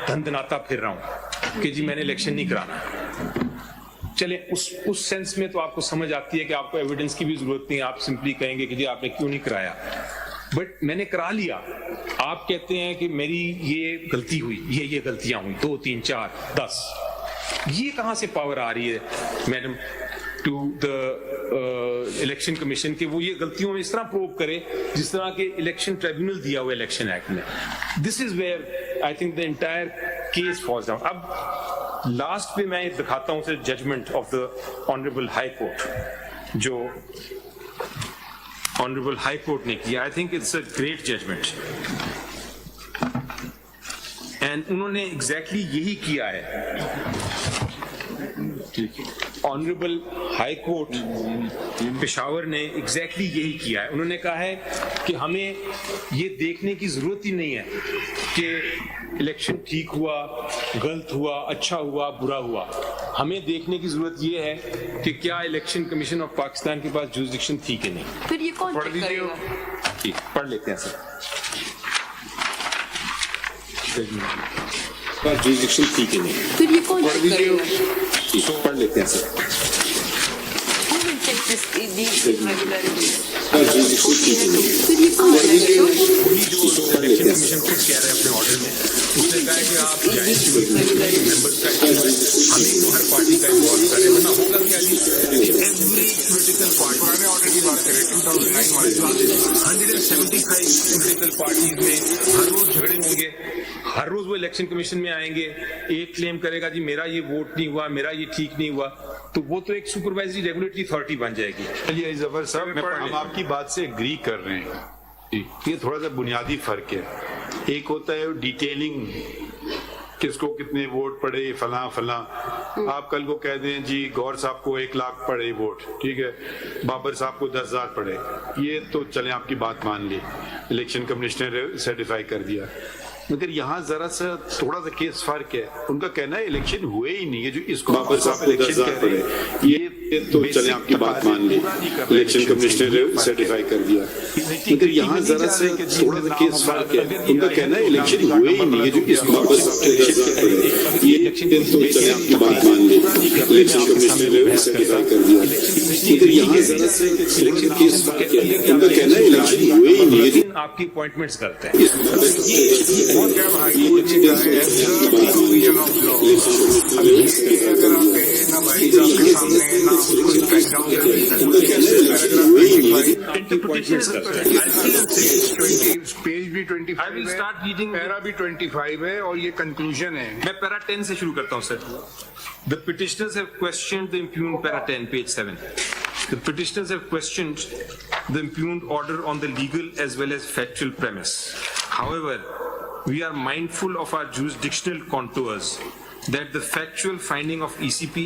धंधनाता फिर रहा हूं कि जी मैंने इलेक्शन नहीं कराना। चले उस सेंस में तो आपको समझ आती है कि आपको एविडेंस की भी जरूरत नहीं है, आप सिंपली कहेंगे कि जी आपने क्यों नहीं कराया, बट मैंने करा लिया। आप कहते हैं कि मेरी ये गलती हुई, ये गलतियां हुई, 2, 3, 4, 10, ये कहां से पावर आ रही है madam to the election commission कि वो ये गलतियों में इस तरह प्रूव करे जिस तरह के इलेक्शन ट्रिब्यूनल दिया हुआ इलेक्शन एक्ट में। This is where I think the entire case falls down. अब लास्ट पे मैं दिखाता हूं सिर्फ judgment of the honourable high court, जो ऑनरेबल हाई कोर्ट ने किया। I think it's a great judgment and उन्होंने एग्जैक्टली यही किया है। ऑनरेबल हाई कोर्ट पेशावर ने एग्जैक्टली यही किया है। उन्होंने कहा है कि हमें ये देखने की जरूरत ही नहीं है कि इलेक्शन ठीक हुआ, गलत हुआ, अच्छा हुआ, बुरा हुआ। हमें देखने की जरूरत ये है कि क्या इलेक्शन कमीशन ऑफ पाकिस्तान के पास जुरिसडिक्शन थी कि नहीं। फिर ये कौन पढ़ चेक लीजिए, करेगा? ठीक, पढ़ लेते हैं सर। जुरिसडिक्शन थी कि नहीं, फिर ये कौन चेक करेगा? ठीक, पढ़ लेते हैं sir. Who will check these irregularities? Jurisdiction थी कि नहीं, फिर ये कौन चेक करेगा? वही जो इलेक्शन कमीशन खुद कह रहे हैं अपने ऑर्डर में, उसने कहा है कि आप जाएं मेंबर्स का, हमें तो हर पार्टी का इन्वॉल्व करें, वरना होगा क्या जी, एवरी पॉलिटिकल पार्टी, पुराने ऑर्डर की बात करें 2009 वाले, 175 पॉलिटिकल पार्टीज में हर रोज झगड़े होंगे, हर रोज वो इलेक्शन कमीशन में आएंगे, एक क्लेम करेगा जी मेरा ये वोट नहीं हुआ, मेरा ये ठीक नहीं हुआ, तो वो तो एक सुपरवाइजरी रेगुलेटरी अथॉरिटी बन जाएगी। चलिए जफर साहब, हम आपकी बात से एग्री कर रहे हैं, ये थोड़ा सा बुनियादी फर्क है। एक होता है डिटेलिंग, किसको कितने वोट पड़े, फला फला। आप कल को कह दें जी गौर साहब को 1 लाख पड़े वोट, ठीक है, बाबर साहब को 10,000 पड़े, ये तो चले आपकी बात मान ली, इलेक्शन कमिश्नर ने सर्टिफाई कर दिया। मगर यहाँ जरा सा थोड़ा सा केस फर्क है। उनका कहना है इलेक्शन हुए ही नहीं है, जो इसको बाबर साहब इलेक्शन कह रहे हैं, ये तो चले आपकी बात मान ली, इलेक्शन कमिश्नर ने सर्टिफाई कर दिया। मगर यहाँ जरा सा थोड़ा सा केस फर्क है। उनका कहना है इलेक्शन हुए ही नहीं है, जो इसको बाबर साहब इलेक्शन कह रहे हैं, ये तो चले आपकी बात मान ली, इलेक्शन कमिश्नर ने सर्टिफाई कर दिया। मगर यहाँ जरा सा इलेक्शन केस फर्क है। उनका कहना है इलेक्शन हुए ही नहीं है, आपकी अपॉइंटमेंट्स करते हैं। अगर आप कहें ना भाई आपके सामने ना कुछ पेज भी 25 है, पैरा भी 25 है और ये कंक्लूजन है। मैं पैरा 10 से शुरू करता हूं sir. The petitioners have questioned the impugned para 10, page 7. The petitioners have questioned the impugned order on the legal as well as factual premise. However, we are mindful of our jurisdictional contours that the factual finding of ECP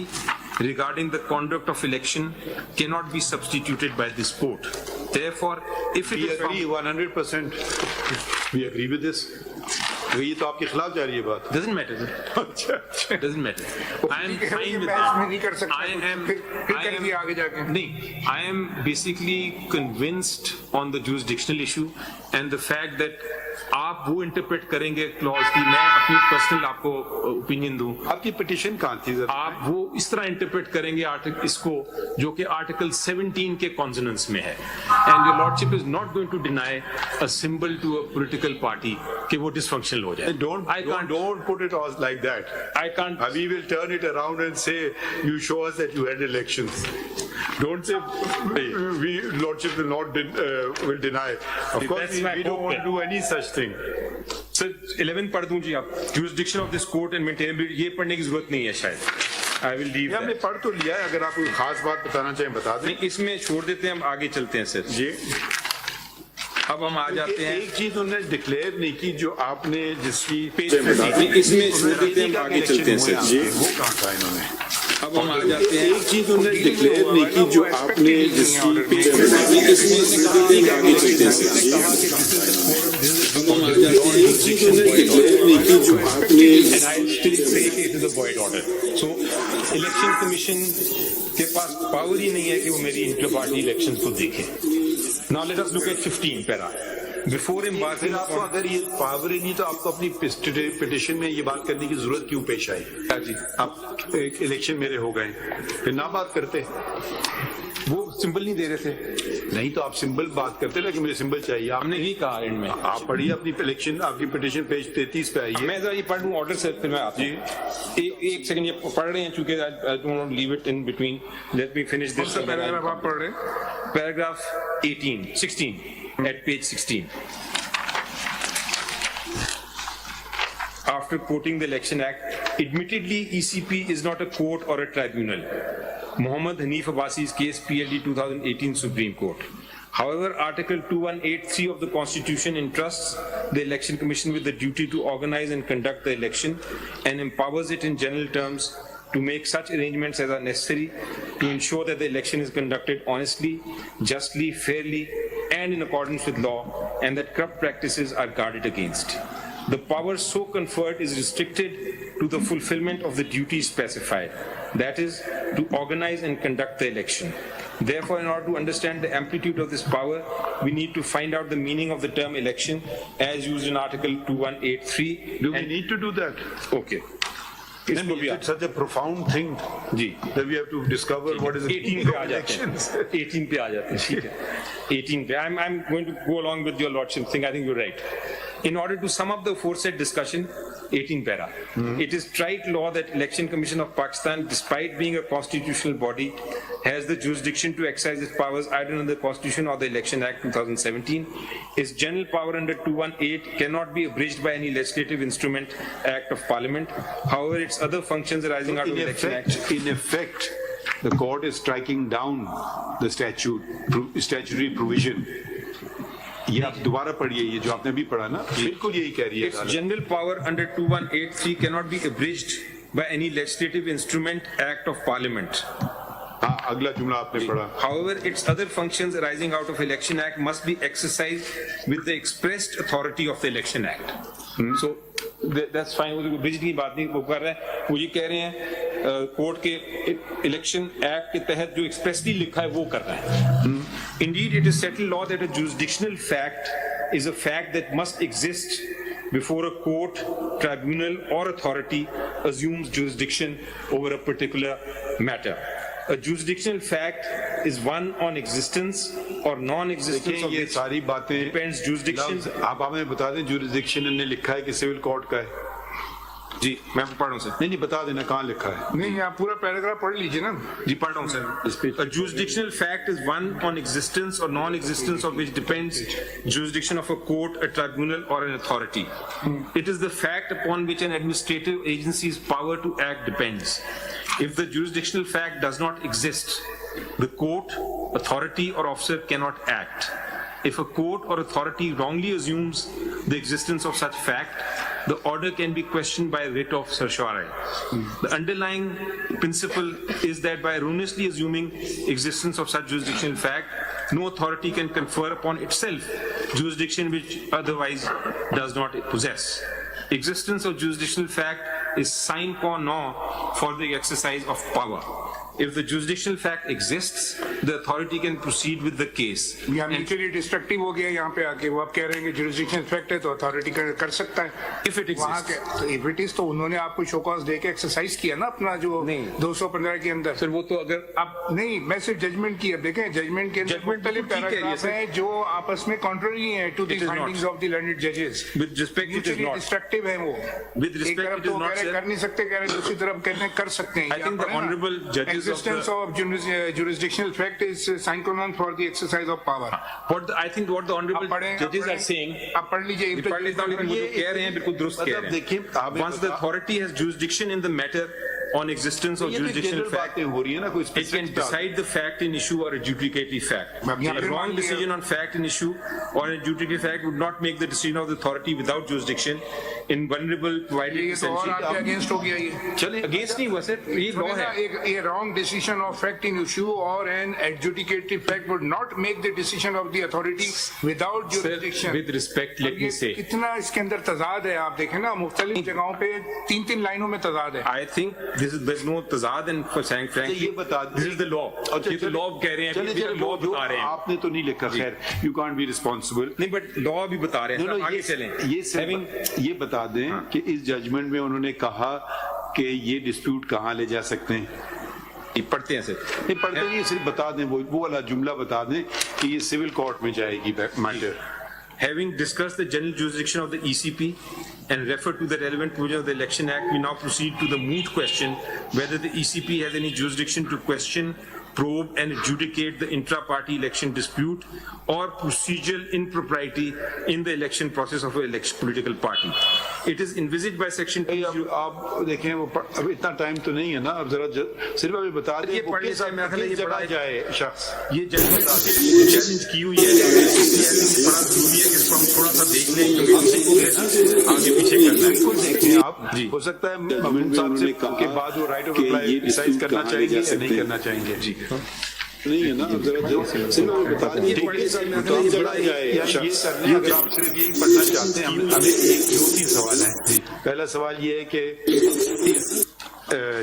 regarding the conduct of election cannot be substituted by this court. Therefore, if it We is agree 100%. We agree with this. ये तो आपके खिलाफ जा रही है बात। doesn't matter, sir. Doesn't matter. I am fine with बहस में that. नहीं कर सकते, I am. फिर कर दिया आगे जाके। नहीं, I am basically convinced on the jurisdictional issue and the fact that आप वो इंटरप्रेट करेंगे क्लॉज की, मैं अपनी पर्सनल आपको ओपिनियन दूं, आपकी पिटीशन कहाँ थी जरा? आप वो इस तरह इंटरप्रेट करेंगे इसको जो कि आर्टिकल 17 के कॉन्सोनेंस में है। And your lordship is not going to deny a symbol to a political party कि वो डिसफंक्शनल हो जाए। Don't put it all like that. I can't. We will turn it around and say you show us that you had elections. Don't say we lordship will deny. Of course, That's my we don't hope. want to do any such thing. Sir 11 पढ़ दूं जी आप, jurisdiction of this court and maintainability, ये पढ़ने की जरूरत नहीं है शायद। I will leave ये हमने that. पढ़ तो लिया है, अगर आप कोई खास बात बताना चाहें बता दें। नहीं, इसमें छोड़ देते हैं, हम आगे चलते हैं सर। जी, अब हम आ जाते हैं एक चीज उन्होंने डिक्लेयर नहीं की जो आपने जिसकी इसमें छोड़ देते हैं, हम आगे चलते हैं सर। जी, वो कहाँ था इन्होंने? अब हम आ जाते हैं, एक चीज उन्होंने डिक्लेयर नहीं की जो आपने जिसकी इसमें छोड़ देते हैं, हम आगे चलते हैं सर। अब हम आ जाते हैं, एक चीज उन्होंने डिक्लेयर नहीं की जो आपने and I still say it is a void order. So election commission के पास पावर ही नहीं है कि वो मेरी इंटर पार्टी इलेक्शंस को देखे। Now let us look at 15 para. Before embarking फिर आपको on, अगर ये पावर ही नहीं तो आपको अपनी पिटिशन में ये बात करने की जरूरत क्यों पेश आई? जी, आप एक इलेक्शन मेरे हो गए फिर ना बात करते, वो सिंबल नहीं दे रहे थे, नहीं तो आप सिंबल बात करते ना कि मुझे सिंबल चाहिए। हमने यही कहा एंड में। आप पढ़िए अपनी इलेक्शन, आपकी पिटिशन पेज 33 पे आइए। मैं जरा ये पढ़ लूं ऑर्डर से, फिर मैं आता हूं। एक सेकंड, ये पढ़ रहे हैं चूंकि I don't want to leave it in between, let me finish this. कौन सा पैराग्राफ आप पढ़ रहे हैं? Paragraph 16 at page 16. After quoting the Election Act, admittedly ECP is not a court or a tribunal. Muhammad Hanif Abbasi's case, PLD 2018 Supreme Court. However, Article 2183 of the Constitution entrusts the Election Commission with the duty to organize and conduct the election and empowers it in general terms to make such arrangements as are necessary to ensure that the election is conducted honestly, justly, fairly, and in accordance with law, and that corrupt practices are guarded against. The power so conferred is restricted to the fulfillment of the duties specified, that is, to organize and conduct the election. Therefore, in order to understand the amplitude of this power, we need to find out the meaning of the term election as used in Article 2183. Do we need to do that? Okay. इसको भी It's such a profound thing ji that we have to discover what is the 18 meaning पे of आ जाते हैं, elections. 18 पे आ जाते हैं, ठीक है 18 पे I'm going to go along with your lordship thing. I think you're right. In order to sum up the aforesaid discussion, 18 para. It is trite law that Election Commission of Pakistan, despite being a constitutional body, has the jurisdiction to exercise its powers either under the Constitution or the Election Act 2017. Its general power under 218 cannot be abridged by any legislative instrument, Act of Parliament. However, its other functions arising out of the Election Act. In effect, the court is striking down the statutory provision. ये आप दोबारा पढ़िए, ये जो आपने अभी पढ़ा ना, बिल्कुल यही कह रही है Its अदालत। general power under 2183 cannot be abridged by any legislative instrument, Act of Parliament. हाँ, अगला जुमला आपने पढ़ा। However, its other functions arising out of Election Act must be exercised with the expressed authority of the Election Act. So that's fine. वो bridge की बात नहीं वो कर रहे हैं, वो ये कह रहे हैं कोर्ट के इलेक्शन एक्ट के तहत जो एक्सप्रेसली लिखा है वो कर रहे हैं. Indeed, it is settled law that a jurisdictional fact is a fact that must exist before a court, tribunal, or authority assumes jurisdiction over a particular matter. A jurisdictional fact is one on existence or non-existence of ये which सारी बातें depends jurisdiction. आप हमें बता दें jurisdiction ने लिखा है कि सिविल कोर्ट का है? जी मैं पढ़ रहा हूँ सर. नहीं बता देना कहाँ लिखा है. नहीं आप पूरा पैराग्राफ पढ़ लीजिए ना. जी पढ़ रहा हूँ sir. A jurisdictional fact is one on existence or non-existence of which depends jurisdiction of a court, a tribunal, or an authority. It is the fact upon which an administrative agency's power to act depends. If the jurisdictional fact does not exist, the court, authority, or officer cannot act. If a court or authority wrongly assumes the existence of such fact, the order can be questioned by writ of certiorari. The underlying principle is that by erroneously assuming existence of such jurisdictional fact, no authority can confer upon itself jurisdiction which otherwise does not possess. Existence of jurisdictional fact is sine qua non for the exercise of power. If the jurisdictional fact exists, the authority can proceed with the case. यहाँ mutually destructive हो गया यहाँ पे आके. वो आप कह रहे हैं कि जुरिस्डिक्शन इफेक्ट है तो अथॉरिटी कर सकता है. If it वहाँ exists. के तो इफ इट इज तो उन्होंने आपको शो कॉज दे के एक्सरसाइज किया ना अपना जो नहीं. 215 के अंदर. सर वो तो अगर आप नहीं मैं सिर्फ जजमेंट की अब देखें जजमेंट के अंदर Judgment मुख्तलिफ तो ठीक है, ये पैराग्राफ सर. हैं जो आपस में कॉन्ट्ररी हैं to the It is not. Findings of the learned जजेस. with respect it is mutually not. Destructive है वो. With respect, एक तरफ it is तो not, कह रहे sir. कर नहीं सकते, कह रहे दूसरी तरफ कहते हैं कर सकते हैं. I think the honorable judges of Existence the- of jurisdictional fact is sine qua non for the exercise of power. I think what the honorable judges are saying. आप पढ़ लीजिए. ये पढ़ लेता हूँ, लेकिन वो जो कह रहे हैं बिल्कुल दुरुस्त कह रहे देखिए, हैं. आप Once the authority has jurisdiction in the matter on existence of ये तो jurisdictional जनरल fact, बातें हो रही है ना, कोई it can specific decide the fact in issue or adjudicatory fact. अब यहाँ A पे मान wrong लिया- decision on fact in issue or adjudicatory fact would not make the decision of the authority without jurisdiction in vulnerable provided ये तो और essentially आपके against हो गया ये चले अगेंस्ट नहीं हुआ सर, ये लॉ है. a wrong decision of fact in issue or an adjudicative fact would not make the decision of the authority without Sir, jurisdiction. with respect, let me ये say, कितना इसके अंदर तजाद है, आप देखें ना मुख्तलिफ जगहों पे 3-3 लाइनों में तजाद है. I think there's no tazad in for saying frankly. ये बता दें. This is the law. अच्छा, ये तो law कह रहे हैं, चले अभी चले law जो बता रहे हैं. आपने तो नहीं लिखा, खैर यू कांट बी रिस्पॉन्सिबल. नहीं, but law भी बता रहे हैं. सर, आगे चलें. ये Having ये बता दें कि इस जजमेंट में उन्होंने कहा कि ये डिस्प्यूट कहाँ ले जा सकते हैं. ये पढ़ते हैं सर. नहीं पढ़ते नहीं, सिर्फ बता दें, वो वाला जुमला बता दें कि ये सिविल कोर्ट में जाएगी matter. Having discussed the general jurisdiction of the ECP and referred to the relevant provision of the Election Act, we now proceed to the moot question whether the ECP has any jurisdiction to question, probe and adjudicate the intra-party election dispute or procedural impropriety in the election process of an election political party. It is envisaged by section अब आप देखें वो अब इतना time तो नहीं है ना, अब जरा सिर्फ अभी बता दें ये वो पढ़ने किस से मैं किस ये जगह पढ़ा जाए शख्स. ये जजमेंट चैलेंज की हुई है. बड़ा जरूरी है कि इसको हम थोड़ा सा देख लें क्योंकि आगे पीछे करना है. बिल्कुल देखें आप, जी. हो सकता है महमूद साहब से के बाद वो राइट ऑफ रिप्लाई एक्सरसाइज करना चाहेंगे या नहीं करना चाहेंगे. जी नहीं है ना, अब जरा सिर्फ अभी बता दें. ठीक है, तो हम जरा ये करने अगर आप सिर्फ यही पढ़ना चाहते हैं, हमें एक 2-3 सवाल हैं. पहला सवाल ये है कि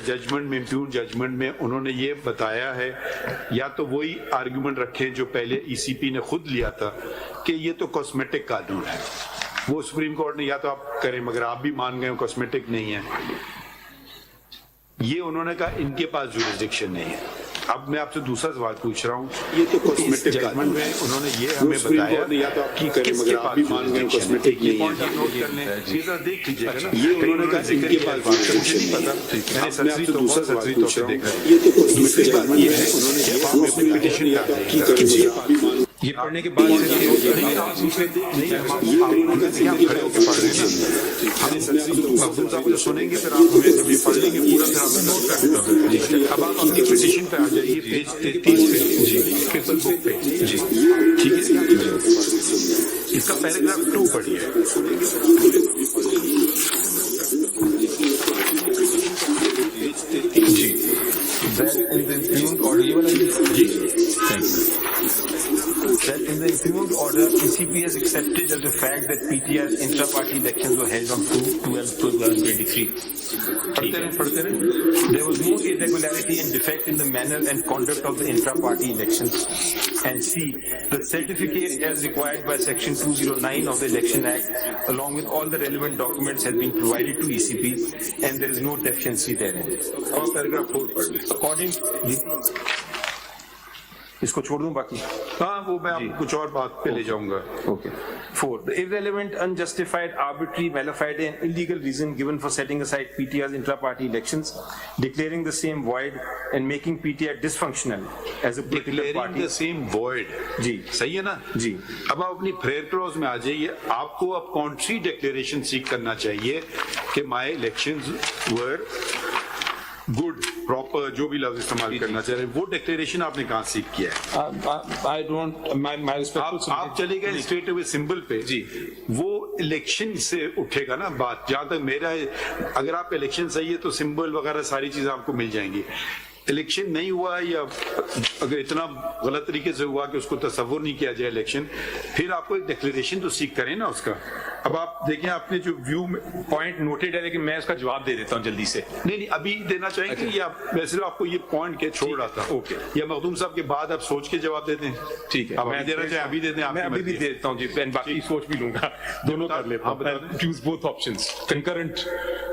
जजमेंट में, इम्प्यून जजमेंट में उन्होंने ये बताया है या तो वही आर्गुमेंट रखे जो पहले ईसीपी ने खुद लिया था कि ये तो कॉस्मेटिक कानून है. वो सुप्रीम कोर्ट ने या तो आप करें मगर आप भी मान गए कॉस्मेटिक नहीं है. ये उन्होंने कहा इनके पास जुरिस्डिक्शन नहीं है. अब मैं आपसे दूसरा सवाल पूछ रहा हूँ, ये तो कॉस्मेटिक जजमेंट में उन्होंने ये हमें बताया या तो आप की करें मगर आप भी मान गए कॉस्मेटिक नहीं है. नोट कर लें, ये जरा देख लीजिएगा ना. ये उन्होंने कहा इनके पास मुझे नहीं पता, मैंने सरसरी तो बहुत सरसरी तौर पे देखा है. ये तो कॉस्मेटिक कानून है. उन्होंने पिटीशन या तो आप की करें मगर आप भी मान ये पढ़ने के बाद सुनेंगे फिर आप हमें कभी पढ़ लेंगे पूरा, फिर आप नोट कर लेंगे. अब आप अपनी पिटीशन पे आ जाइए, पेज 33 पे. जी, पेपर बुक पे. जी, ठीक है. इसका पैराग्राफ 2 पढ़िए. जी, that in the impugned order, you will ji, that in the impugned order, ECP has accepted as a fact that PTR's intra-party elections were held on 2/12/2023. पढ़ते रहे. There was no irregularity and defect in the manner and conduct of the intra-party elections. And C, the certificate as required by Section 209 of the Election Act, along with all the relevant documents, has been provided to ECP, and there is no deficiency therein. और paragraph 4 पढ़ लें. According, इसको छोड़ दूं बाकी. हाँ, वो मैं आपको कुछ और बात पे ले जाऊंगा. Okay. 4. The irrelevant, unjustified, arbitrary, malafide, and illegal reason given for setting aside PTR's intra-party elections, declaring the same void, and making PTR dysfunctional as a political Declaring party. the same void. जी. सही है ना. जी. अब आप अपनी prayer clause में आ जाइए. आपको अब कौन सी डिक्लेरेशन सीख करना चाहिए कि my elections were good, proper, जो भी लफ्ज इस्तेमाल करना चाह रहे हैं, वो डिक्लेरेशन आपने कहाँ सीख किया है? I don't my respect. आप चले गए स्ट्रेट अवे सिंबल पे. जी. वो इलेक्शन से उठेगा ना बात. जहां तक मेरा है, अगर आप इलेक्शन सही है तो सिंबल वगैरह सारी चीजें आपको मिल जाएंगी. इलेक्शन नहीं हुआ या अगर इतना गलत तरीके से हुआ कि उसको तस्वुर नहीं किया जाए इलेक्शन, फिर आपको एक डिक्लेरेशन तो सीख करें ना उसका. अब आप देखें, आपने जो व्यू में पॉइंट नोटेड है, लेकिन मैं इसका जवाब दे देता हूँ जल्दी से. नहीं अभी देना चाहेंगे या मैं सिर्फ आपको ये पॉइंट के छोड़ रहा था. ओके. या मखदूम साहब के बाद आप सोच के जवाब देते हैं. ठीक है, आप अभी देना चाहें अभी दे दें. मैं अभी भी दे देता हूँ जी. बाकी सोच भी लूंगा. दोनों कर लेता हाँ, बता हूँ. Choose both options concurrent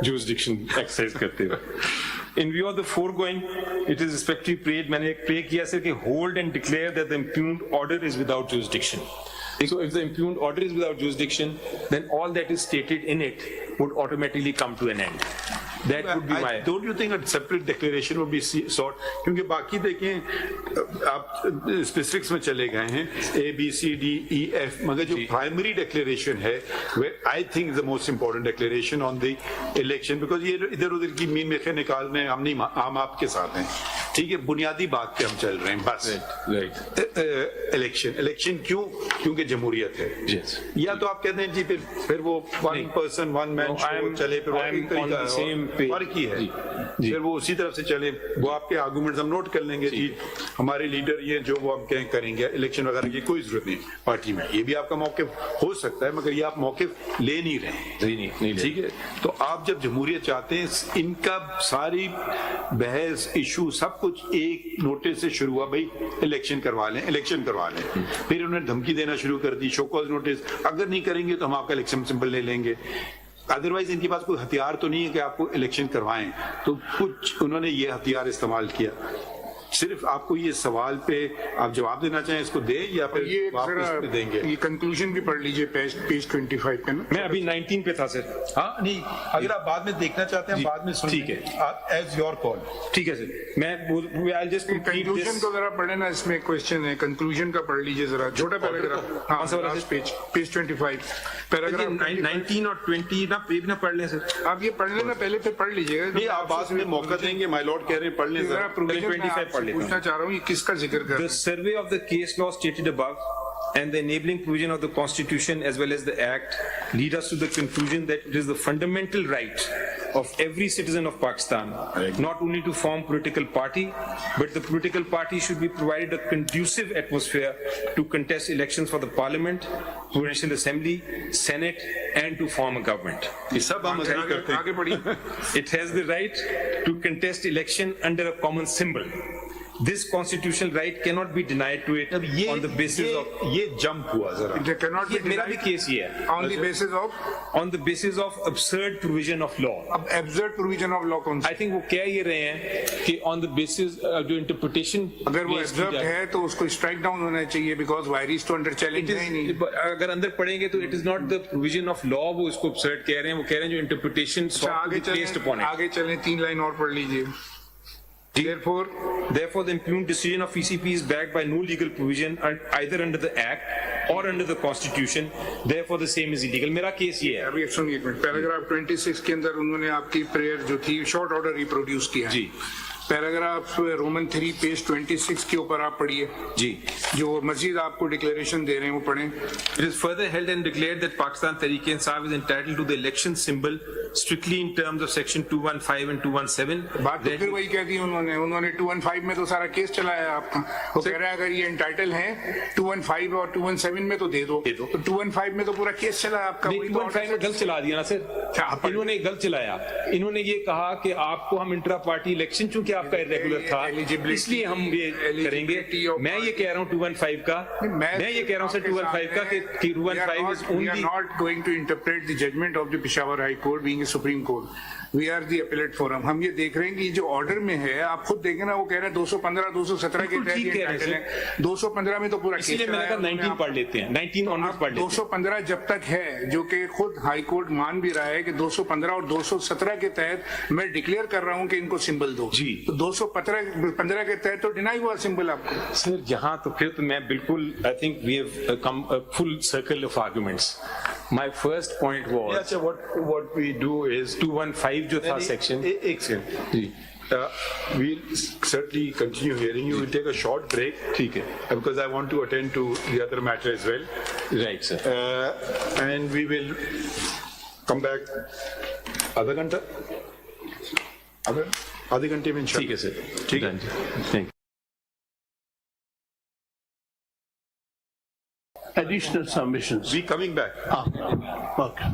jurisdiction exercise करते हुए. In view of the foregoing, it is respectively prayed, मैंने एक प्रे किया सर कि hold and declare that the impugned order is without jurisdiction. So if the impugned order is without jurisdiction, then all that is stated in it would automatically come to an end. That would be my. Don't you think a separate declaration would be sought? क्योंकि बाकी देखें, आप specifics में चले गए हैं A B C D E F, मगर जो प्राइमरी डिक्लेरेशन है, I think the most important declaration on the election, because ये इधर उधर की मीन मेखे निकालने हम नहीं, हम आपके साथ हैं. ठीक है, बुनियादी बात पे हम चल रहे हैं बस। राइट। इलेक्शन क्यों? क्योंकि जमहूरियत है। Yes. या तो आप कहते हैं जी फिर वो वन पर्सन वन मैन चले, फिर वो एक तरीका है, फर्क ही है। फिर वो उसी तरफ से चले, वो आपके आर्गुमेंट्स हम नोट कर लेंगे जी, हमारे लीडर ये जो वो हम करेंगे, इलेक्शन वगैरह की कोई जरूरत नहीं पार्टी में। ये भी आपका मौक़िफ़ हो सकता है, मगर ये आप मौक़िफ़ ले नहीं रहे। नहीं ठीक है, तो आप जब जमहूरियत चाहते हैं, इनका सारी बहस इशू सब कुछ एक नोटिस से शुरू हुआ, भाई इलेक्शन करवा लें। फिर उन्होंने धमकी देना शुरू कर दी, शो कॉज नोटिस, अगर नहीं करेंगे तो हम आपका इलेक्शन सिंबल ले लेंगे। अदरवाइज इनके पास कोई हथियार तो नहीं है कि आपको इलेक्शन करवाएं, तो कुछ उन्होंने ये हथियार इस्तेमाल किया। सिर्फ आपको ये सवाल पे आप जवाब देना चाहें, इसको दे या फिर ये वापस पे देंगे? ये कंक्लूजन भी पढ़ लीजिए पेज 25 पे ना। मैं अभी 19 पे था सर। हाँ नहीं, अगर आप बाद में देखना चाहते हैं बाद में सुन, ठीक है, एज योर कॉल। ठीक है सर। मैं I'll just complete conclusion this. को जरा पढ़े ना, इसमें क्वेश्चन है, कंक्लूजन का पढ़ लीजिए जरा, छोटा पैराग्राफ। हाँ, कौन सा वाला लास्ट पेज 25 पैराग्राफ 19 और 20 ना पे भी ना पढ़ लें सर। आप ये पढ़ लेना, पहले फिर पढ़ लीजिएगा। नहीं, आप बाद में मौका देंगे, माय लॉर्ड कह रहे हैं, पढ़ लें जरा जरा। प्रोविजन 25 पढ़ लेता हूं। पूछना चाह रहा हूँ, ये किसका जिक्र कर रहे The survey of the case law stated above and the enabling provision of the Constitution as well as the Act lead us to the conclusion that it is the fundamental right of every citizen of Pakistan not only to form political party, but the political party should be provided a conducive atmosphere to contest elections for the Parliament, Provincial Assembly, Senate, and to form a government. ये सब हम हैं। agree करते हैं। आगे पढ़िए। It has the right to contest election under a common symbol. This constitutional right cannot be denied to it on the basis of. ये jump हुआ जरा। They cannot be मेरा भी denied केस ये है, on the basis of on the basis of absurd provision of law. अब absurd provision of law कौन सा? I think वो कह ये रहे हैं कि on the basis जो interpretation अगर वो based की absurd जाए- है तो उसको strike down होना चाहिए, because वायरिस तो अंडर चैलेंज It है ही नहीं। is, अगर अंदर पढ़ेंगे तो it is not the provision of law, वो इसको absurd कह रहे हैं, वो कह रहे हैं जो interpretation अच्छा, sought to आगे be placed upon चलें, it. आगे चलें, 3 लाइन और पढ़ लीजिए। Therefore, the impugned decision of ECP is backed by no legal provision either under the Act or under the Constitution. Therefore, the same is illegal. मेरा case ये है। अभी सुनिए एक मिनट, पैराग्राफ 26 के अंदर उन्होंने आपकी प्रेयर जो थी शॉर्ट ऑर्डर रिप्रोड्यूस किया है। जी। पैराग्राफ रोमन 3 पेज 26 के ऊपर आप पढ़िए, जी। जो मजीद आपको डिक्लेरेशन दे रहे हैं वो पढ़ें। It is further held and declared that Pakistan Tehreek-e-Insaf is entitled to the election symbol strictly in terms of section 215 and 217. बात तो फिर वही कह दी उन्होंने 215 में तो सारा केस चलाया है आपका। वो कह रहा है अगर ये एंटाइटल हैं 215 और 217 में तो दे दो। तो 215 में तो पूरा केस चला है आपका। वही तो 215 में गलत चला दिया ना सर। इन्होंने गलत चलाया। इन्होंने ये कहा कि आपको हम इंट्रा पार्टी इलेक्शन, चूंकि आपका इरेगुलर था, इसलिए हम ये करेंगे। मैं ये कह रहा हूँ 215 का, मैं ये कह रहा हूँ सर 215 का कि 215 is We are only. not going to interpret the judgment of the Peshawar High Court being a Supreme Court. We are the appellate forum. हम ये देख रहे हैं कि जो ऑर्डर में है, आप खुद देखें ना, वो कह रहे हैं 215, 217 के बिल्कुल ठीक कह रहे हैं तहत हैं। 215 में तो पूरा केस इसीलिए मैंने कहा 19 पढ़ लेते हैं, 19 ऑनवर्ड पढ़ लेते हैं। 215 जब तक है, जो कि खुद हाई कोर्ट मान भी रहा है कि 215 और 217 के तहत मैं डिक्लेयर कर रहा हूं कि इनको सिंबल दो। जी। तो 215 के तहत तो डिनाई हुआ सिंबल आपको। सर यहाँ तो फिर तो मैं बिल्कुल, I think we have come a full circle of arguments. My first point was अच्छा, what we do is 215 जो था section. एक second ji, we'll certainly continue hearing you. We'll take a short break. ठीक है, Because I want to attend to the other matter as well. right sir. And we will come back आधा घंटा, आधे घंटे में ठीक है सर, ठीक है। Thank you. Additional submissions. We coming back. Okay.